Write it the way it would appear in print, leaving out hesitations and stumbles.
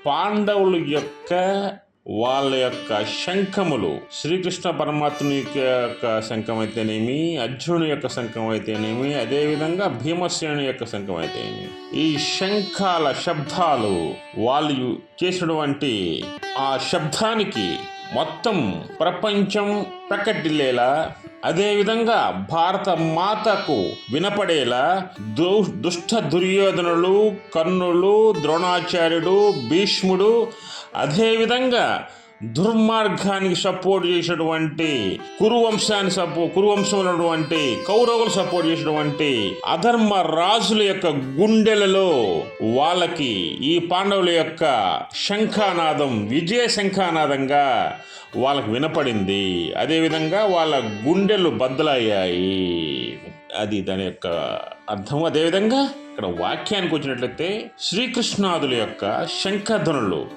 పాండవుల యొక్క వాళ్ళ యొక్క శంఖములు, శ్రీకృష్ణ పరమాత్ముని యొక్క శంఖం అయితేనేమి, అర్జునుని యొక్క శంఖం అయితేనేమి, అదేవిధంగా భీమసేనుని యొక్క శంఖం అయితేనేమి, ఈ శంఖాల శబ్దాలు వాళ్ళు చేసినటువంటి ఆ శబ్దానికి మొత్తం ప్రపంచం ప్రకటిల్లేలా, అదేవిధంగా భారత మాతకు వినపడేలా దుష్ట దుర్యోధనులు, కర్ణులు, ద్రోణాచార్యుడు, భీష్ముడు, అదేవిధంగా దుర్మార్గానికి సపోర్ట్ చేసినటువంటి కురువంశంలో ఉన్నటువంటి కౌరవులు సపోర్ట్ చేసినటువంటి అధర్మ రాజుల యొక్క గుండెలలో వాళ్ళకి ఈ పాండవుల యొక్క శంఖానాదం విజయ శంఖానాదంగా వాళ్ళకు వినపడింది. అదేవిధంగా వాళ్ళ గుండెలు బద్దలయ్యాయి. అది దాని యొక్క అర్థం. అదేవిధంగా ఇక్కడ వాక్యానికి వచ్చినట్లయితే శ్రీకృష్ణాదుల యొక్క శంఖధ్వనులు